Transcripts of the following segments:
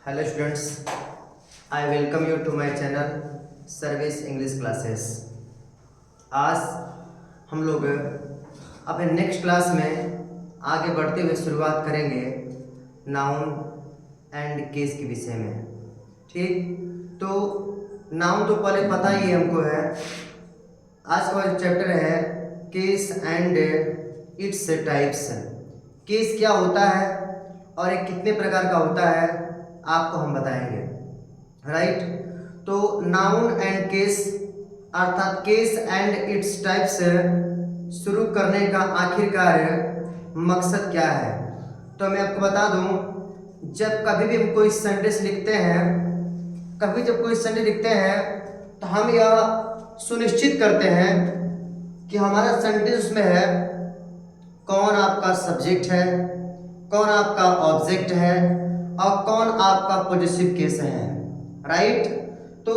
Hello students, I welcome you to my channel service English classes. आज हम लोग अपने नेक्स्ट क्लास में आगे बढ़ते हुए शुरुआत करेंगे नाउन एंड केस के विषय में। ठीक, तो नाउन तो पहले पता ही हमको है। आज का जो चैप्टर है case and its types. Case क्या होता है और ये कितने प्रकार का होता है आपको हम बताएंगे। राइट, तो नाउन एंड केस अर्थात केस एंड इट्स टाइप्स शुरू करने का आखिरकार मकसद क्या है, तो मैं आपको बता दूं, जब कभी भी हम कोई सेंटेंस लिखते हैं, जब कोई सेंटेंस लिखते हैं तो हम यह सुनिश्चित करते हैं कि हमारा सेंटेंस में है कौन आपका सब्जेक्ट है, कौन आपका ऑब्जेक्ट है और कौन आपका पॉजिटिव केस है। राइट, तो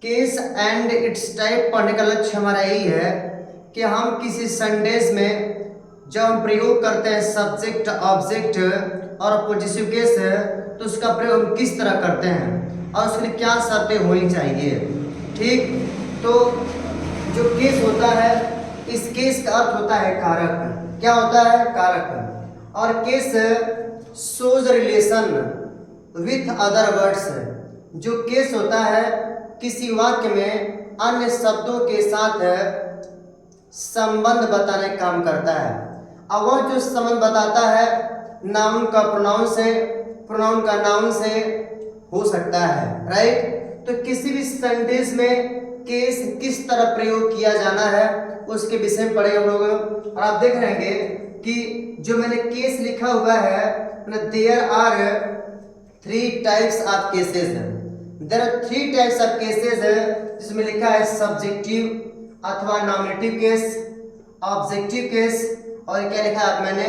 केस एंड इट्स टाइप पढ़ने का लक्ष्य हमारा यही है कि हम किसी सेंटेंस में जब हम प्रयोग करते हैं सब्जेक्ट, ऑब्जेक्ट और पॉजिटिव केस, तो उसका प्रयोग हम किस तरह करते हैं और उसके लिए क्या शर्तें होनी चाहिए। ठीक, तो जो केस होता है, इस केस का अर्थ होता है कारक। क्या होता है? कारक। और case shows relation with other words. जो केस होता है किसी वाक्य में अन्य शब्दों के साथ संबंध बताने का काम करता है। अब वह जो संबंध बताता है नाउन का प्रोनाउन से, प्रोनाउन का नाउन से हो सकता है। राइट, तो किसी भी सेंटेंस में केस किस तरह प्रयोग किया जाना है उसके विषय में पढ़े हम लोग। और आप देख रहे हैं कि जो मैंने केस लिखा हुआ है, there are 3 types of cases. There are 3 types of cases, जिसमें लिखा है सब्जेक्टिव अथवा नॉमिनेटिव केस, ऑब्जेक्टिव केस और क्या लिखा है मैंने,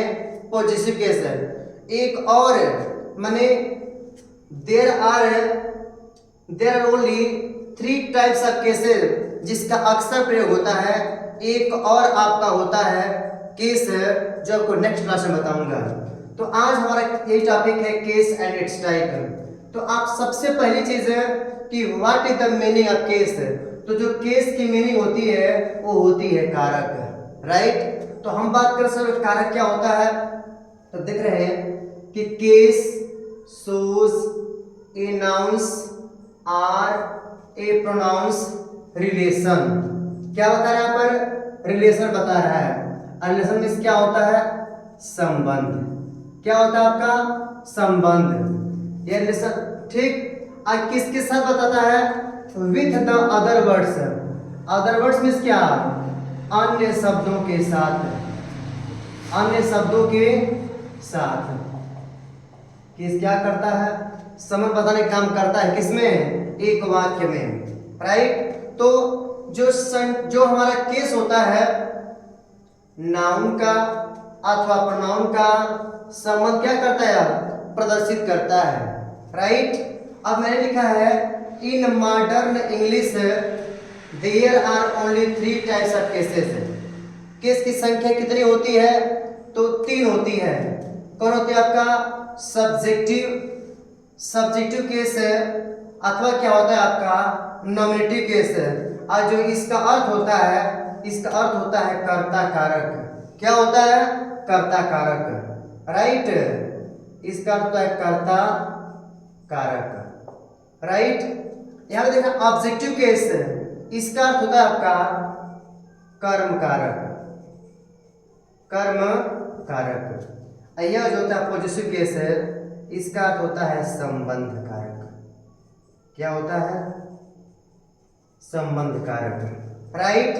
पॉजिटिव केस है। एक और मैंने there are only 3 types of cases, जिसका अक्सर प्रयोग होता है। एक और आपका होता है केस जो आपको नेक्स्ट क्लास में बताऊंगा। तो आज हमारा यही टॉपिक है केस एंड इट्स टाइप। तो आप सबसे पहली चीज है कि what is the meaning of case. तो जो केस की मीनिंग होती है वो होती है कारक। राइट, तो हम बात कर सर कारक क्या होता है, तो देख रहे हैं कि case shows a nouns or a pronouns relation. क्या बता रहा है यहाँ पर? रिलेशन बता रहा है। रिलेशन में क्या होता है? संबंध। क्या होता है आपका? संबंध। ये रिलेशन। ठीक, आज किसके साथ बताता है? With the other words. Other words means क्या? अन्य शब्दों के साथ, अन्य शब्दों के साथ। किस क्या करता है? संबंध बताने का काम करता है। किसमें? एक वाक्य में। राइट, तो जो हमारा केस होता है नाउन का अथवा प्रोनाउन का संबंध क्या करता है? प्रदर्शित करता है। राइट, अब मैंने लिखा है in modern English there are only 3 types of cases. Case की संख्या कितनी होती है? तो 3 होती है। कौन होती है आपका? सब्जेक्टिव केस है अथवा क्या होता है आपका नॉमिनेटिव केस है। और जो इसका अर्थ होता है, इसका अर्थ होता है कर्ता कारक। क्या होता है? कर्ता कारक। राइट, इसका अर्थ होता है कर्ता कारक। राइट, यहां पे देखना ऑब्जेक्टिव केस, इसका अर्थ होता है आपका कर्म कारक। कर्म कारक। यह जो होता है पॉजिटिव केस है, इसका अर्थ होता है संबंध कारक। क्या होता है? संबंध कारक। राइट,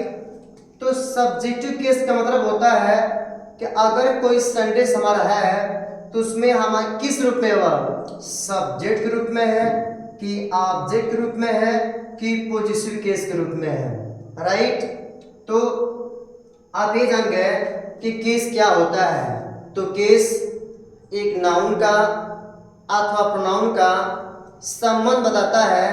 तो सब्जेक्टिव केस का मतलब होता है कि अगर कोई सेंटेंस हमारा है तो उसमें हम किस रूप में हुआ? सब्जेक्ट के रूप में है कि ऑब्जेक्ट के रूप में है कि पॉजिटिव केस के रूप में है। राइट, तो आप ये जान गए कि केस क्या होता है। तो केस एक नाउन का अथवा प्रोनाउन का संबंध बताता है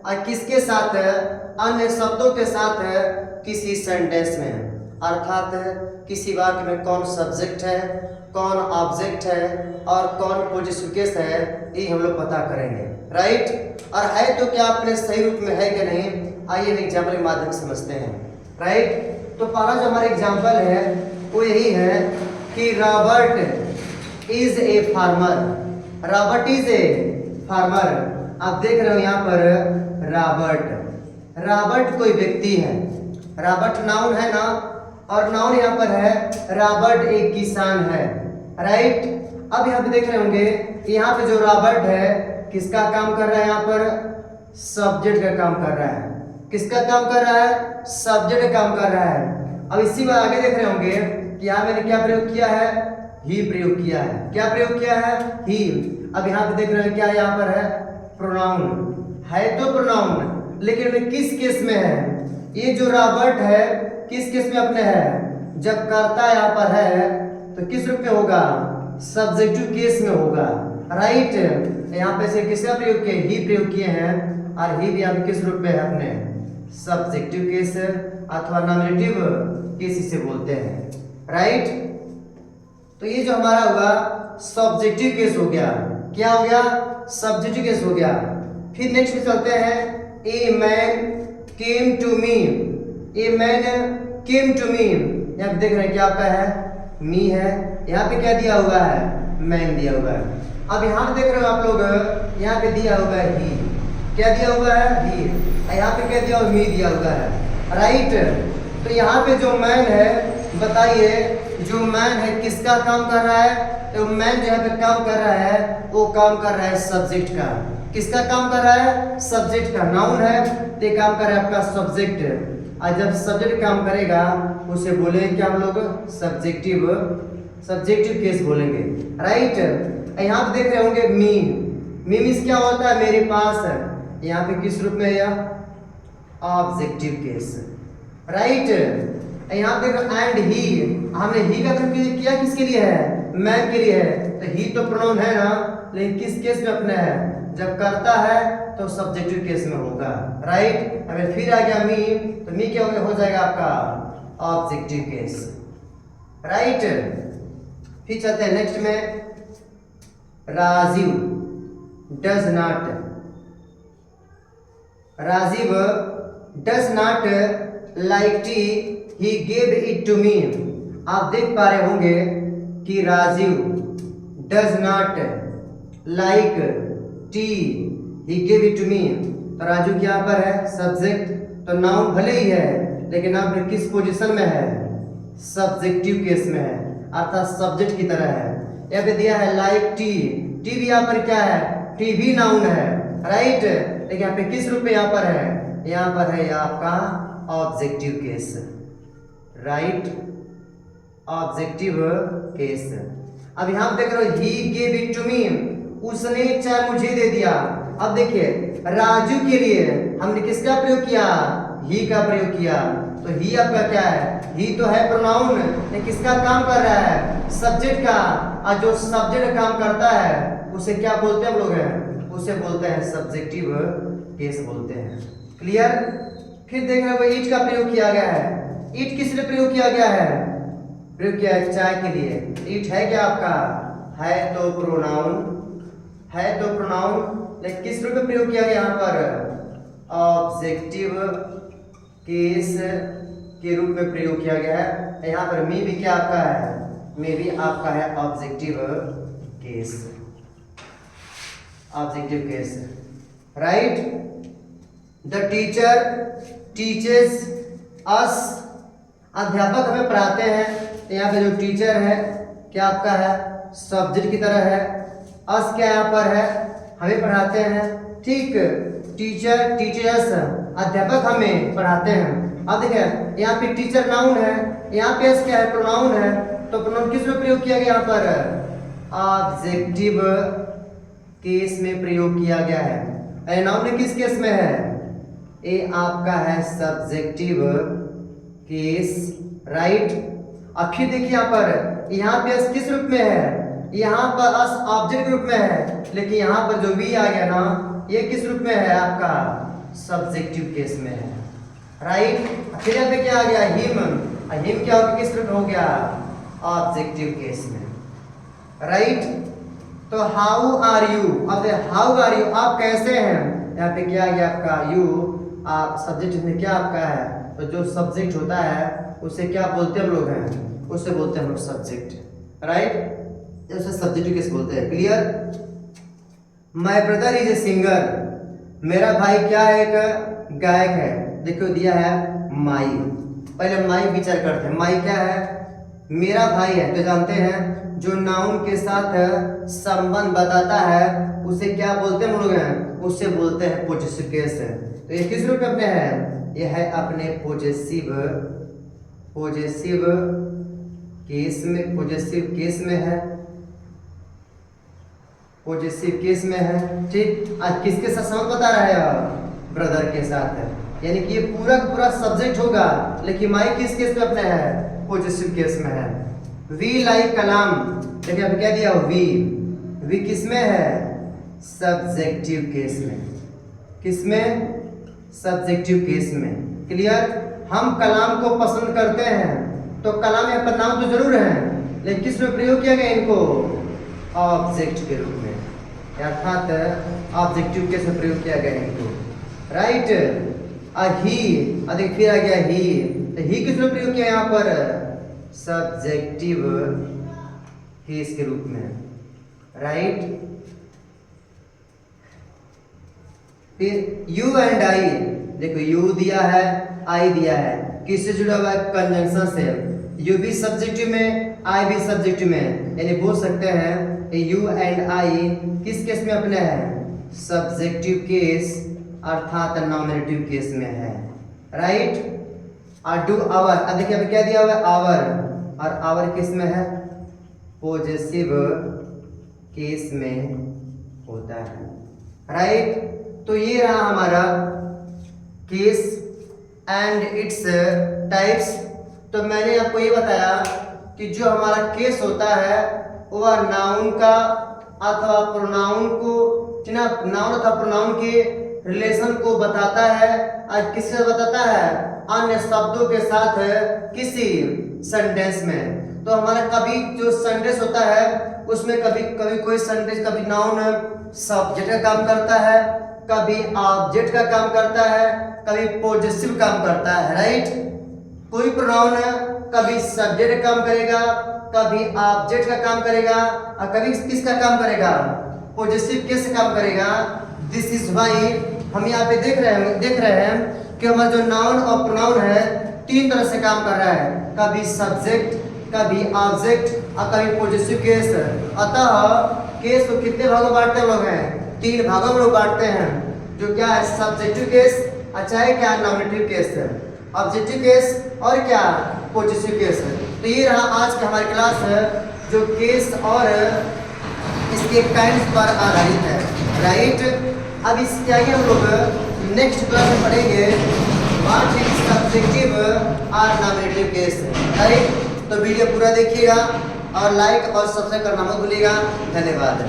और किसके साथ है? अन्य शब्दों के साथ है किसी सेंटेंस में। अर्थात किसी वाक्य में कौन सब्जेक्ट है, कौन ऑब्जेक्ट है और कौन पॉजिटिव केस है, ये हम लोग पता करेंगे, राइट। और है तो क्या अपने सही रूप में है कि नहीं, आइए हम एग्जाम्पल के माध्यम से समझते हैं, राइट। तो पहला जो हमारा एग्जाम्पल है वो यही है कि Robert is a farmer. Robert is a farmer. आप देख रहे हो यहाँ पर रॉबर्ट कोई व्यक्ति है, रॉबर्ट नाउन है ना, और नाउन यहाँ पर है रॉबर्ट एक किसान है, राइट। अब यहाँ पे देख रहे होंगे यहाँ पे जो रॉबर्ट है किसका काम कर रहा है, यहाँ पर सब्जेक्ट का काम कर रहा है। किसका काम कर रहा है, सब्जेक्ट का काम कर रहा है। अब इसी में आगे देख रहे होंगे कि यहाँ मैंने क्या प्रयोग किया है, ही प्रयोग किया है। क्या प्रयोग किया है, ही। अब यहाँ पे देख रहे हैं क्या यहाँ पर है, प्रोनाउन है, तो प्रोनाउन, लेकिन किस केस में है, ये जो रॉबर्ट है किस केस में अपने है, जब कर्ता यहाँ पर है तो किस रूप में होगा, सब्जेक्टिव केस में होगा, राइट। यहाँ पे से किसका प्रयोग किया, ही प्रयोग किए हैं, और ही भी यहाँ पे किस रूप में है अपने, सब्जेक्टिव केस अथवा नॉमिनेटिव केस इसे बोलते हैं, राइट। तो ये जो हमारा हुआ सब्जेक्टिव केस हो गया, क्या हो गया, सब्जेक्टिव केस हो गया। फिर नेक्स्ट में चलते हैं, a man came to me. A man came to me, यहाँ पे देख रहे हैं क्या आपका है, मी है, यहाँ पे क्या दिया हुआ है, मैन दिया हुआ है। अब यहाँ पे देख रहे हो आप लोग, यहाँ पे दिया हुआ है ही, क्या दिया हुआ है, ही, यहाँ पे क्या दिया हुआ, मी दिया हुआ है, राइट। तो यहाँ पे जो मैन है, बताइए जो मैन है किसका काम कर रहा है, तो मैन जो यहाँ पे काम कर रहा है वो काम कर रहा है सब्जेक्ट का। किसका काम कर रहा है, सब्जेक्ट का। नाउन है तो काम कर रहा है आपका सब्जेक्ट, और जब सब्जेक्ट काम करेगा उसे बोलेंगे क्या हम लोग, सब्जेक्टिव केस बोलेंगे, राइट। यहाँ पे देख रहे होंगे मी मीन्स क्या होता है, मेरे पास है, यहाँ पे किस रूप में है, ऑब्जेक्टिव केस, राइट। यहाँ पे एंड ही, हमने ही का प्रयोग किया किसके लिए है, मैन के लिए है, तो ही तो प्रोनाउन है ना, लेकिन किस केस में अपने है, जब करता है तो सब्जेक्टिव केस में होगा, राइट। अगर फिर आ गया मी, तो मी क्या हो जाएगा आपका ऑब्जेक्टिव केस, राइट। फिर चलते हैं नेक्स्ट में, Rajeev does not, Rajeev does not like tea, he gave it to me. आप देख पा रहे होंगे कि Rajeev does not like tea, he gave it to me. तो राजू क्या पर है, सब्जेक्ट, तो नाउन भले ही है लेकिन आप किस पोजीशन में है, सब्जेक्टिव केस में है, अर्थात सब्जेक्ट की तरह है। यहाँ पे दिया है लाइक टी, टी भी यहाँ पर क्या है, टी भी नाउन है, राइट। लेकिन यहाँ पे किस रूप में यहाँ पर है, यहाँ पर है आपका objective case, right, objective case. अब यहाँ देख रहे हो he gave it to me, उसने चाय मुझे दे दिया। अब देखिए राजू के लिए हमने किसका प्रयोग किया, ही का प्रयोग किया, तो ही आपका क्या है, ही तो है प्रोनाउन, ये किसका काम कर रहा है, सब्जेक्ट का, और जो सब्जेक्ट काम करता है उसे क्या बोलते हैं हम लोग हैं, उसे बोलते हैं सब्जेक्टिव केस बोलते हैं, क्लियर। फिर देख रहे हो ईट का प्रयोग किया गया है, ईट किस लिए प्रयोग किया गया है, प्रयोग किया है चाय के लिए। ईट है क्या आपका, है तो प्रोनाउन, है तो प्रोनाउन, लेकिन किस रूप में प्रयोग किया गया यहाँ पर, ऑब्जेक्टिव केस के रूप में प्रयोग किया गया है। यहाँ पर मी भी क्या आपका है, मे भी आपका है objective case, objective case, right. The teacher teaches us, अध्यापक हमें पढ़ाते हैं। यहाँ पे जो टीचर है क्या आपका है, सब्जेक्ट की तरह है, अस क्या यहाँ पर है, हमें पढ़ाते हैं, ठीक। टीचर टीचर्स, अध्यापक हमें पढ़ाते हैं। अब देखिए यहाँ पे टीचर नाउन है, यहाँ पे अस क्या है, प्रोनाउन है, तो प्रोनाउन किस में प्रयोग किया गया, यहाँ पर ऑब्जेक्टिव केस में प्रयोग किया गया है। नाउन किस केस में है, ये आपका है सब्जेक्टिव केस, राइट। अब फिर देखिए यहाँ पे अस किस रूप में है, यहाँ पर अस ऑब्जेक्ट रूप में है, लेकिन यहाँ पर जो वी आ गया ना, ये किस रूप में है आपका, सब्जेक्टिव केस में है, राइट। फिर यहाँ पे क्या आ गया, हिम, हिम क्या हो गया, किस रूप में हो गया, ऑब्जेक्टिव केस में, राइट। तो हाउ आर यू, अब हाउ आर यू, आप कैसे हैं, यहाँ पे क्या आ गया आपका यू, आप सब्जेक्ट में क्या आपका है, तो जो सब्जेक्ट होता है उसे क्या बोलते हैं हम लोग हैं, उसे बोलते हैं हम लोग सब्जेक्ट, राइट, उसे सब्जेक्ट केस बोलते हैं, clear. My brother is a singer, मेरा भाई क्या है, एक गायक है। देखो दिया है माई, पहले माई विचार करते हैं, माई क्या है, मेरा भाई है, तो जानते हैं जो नाउन के साथ संबंध बताता है उसे क्या बोलते हैं हम लोग हैं, उसे बोलते हैं पॉजेसिव केस। तो ये किस रूप में अपने हैं, ये है अपने पॉजेसिव केस में, पॉजेसिव केस में है, पॉजेसिव केस में है, ठीक। आज किसके साथ संबंध बता रहा है, ब्रदर के साथ है, यानी कि ये पूरा का पूरा सब्जेक्ट होगा, लेकिन माई किस केस में अपने है, पॉजेसिव केस में है। वी लाइक कलाम, देखिए अब क्या दिया, वी किस में है, सब्जेक्टिव केस में, किस में, सब्जेक्टिव केस में, क्लियर। हम कलाम को पसंद करते हैं, तो कलाम यहाँ पर नाम तो जरूर है, लेकिन किस में प्रयोग किया गया इनको, ऑब्जेक्ट के रूप में, अर्थात ऑब्जेक्टिव केस में प्रयोग किया गया इनको, राइट। ही, अधिक फिर आ गया ही, तो ही किस में प्रयोग किया यहाँ पर, सब्जेक्टिव केस के रूप में, राइट। फिर यू एंड आई, देखो यू दिया है, आई दिया है, किससे जुड़ा हुआ है, कंजंक्शन से, यू भी सब्जेक्टिव में, आई भी सब्जेक्टिव में, यानी बोल सकते हैं यू एंड आई किस केस में अपने हैं, सब्जेक्टिव केस, अर्थात नॉमिनेटिव केस में है, राइट। और डू आवर, अब देखिए अभी क्या दिया हुआ है, आवर, और आवर किस में है, पॉजेसिव केस में होता है, राइट। तो ये रहा हमारा केस एंड इट्स टाइप्स। तो मैंने आपको ये बताया कि जो हमारा केस होता है वह नाउन का अथवा प्रोनाउन को, नाउन अथवा प्रोनाउन के रिलेशन को बताता है, और किससे बताता है, अन्य शब्दों के साथ किसी सेंटेंस में। तो हमारा कभी जो सेंटेंस होता है उसमें कभी कभी कोई सेंटेंस, कभी नाउन सब्जेक्ट का काम करता है, कभी ऑब्जेक्ट का काम करता है, कभी पॉजेसिव काम करता है, राइट। कोई प्रोनाउन कभी सब्जेक्ट का काम करेगा, कभी ऑब्जेक्ट का काम करेगा, और कभी किसका काम करेगा, पॉजेसिव केस से काम करेगा। दिस इज व्हाई हम यहाँ पे देख रहे हैं कि हमारा जो नाउन और प्रोनाउन है तीन तरह से काम कर रहा है, कभी सब्जेक्ट, कभी ऑब्जेक्ट और कभी पॉजेसिव केस। अतः केस को कितने भागों में बांटते लोग हैं, तीन भागों में लोग बांटते हैं, जो क्या है, सब्जेक्टिव केस, अच्छा है क्या, नॉमिनेटिव केस, ऑब्जेक्टिव केस और क्या, पॉजेसिव केस। तो ये रहा आज का हमारी क्लास है जो केस और इसके काइंड्स पर आधारित है, राइट। अब इसके आगे हम लोग नेक्स्ट क्लास में पढ़ेंगे व्हाट इज सब्जेक्टिव और नॉमिनेटिव केस, राइट। तो वीडियो पूरा देखिएगा और लाइक और सब्सक्राइब करना मत भूलिएगा। धन्यवाद।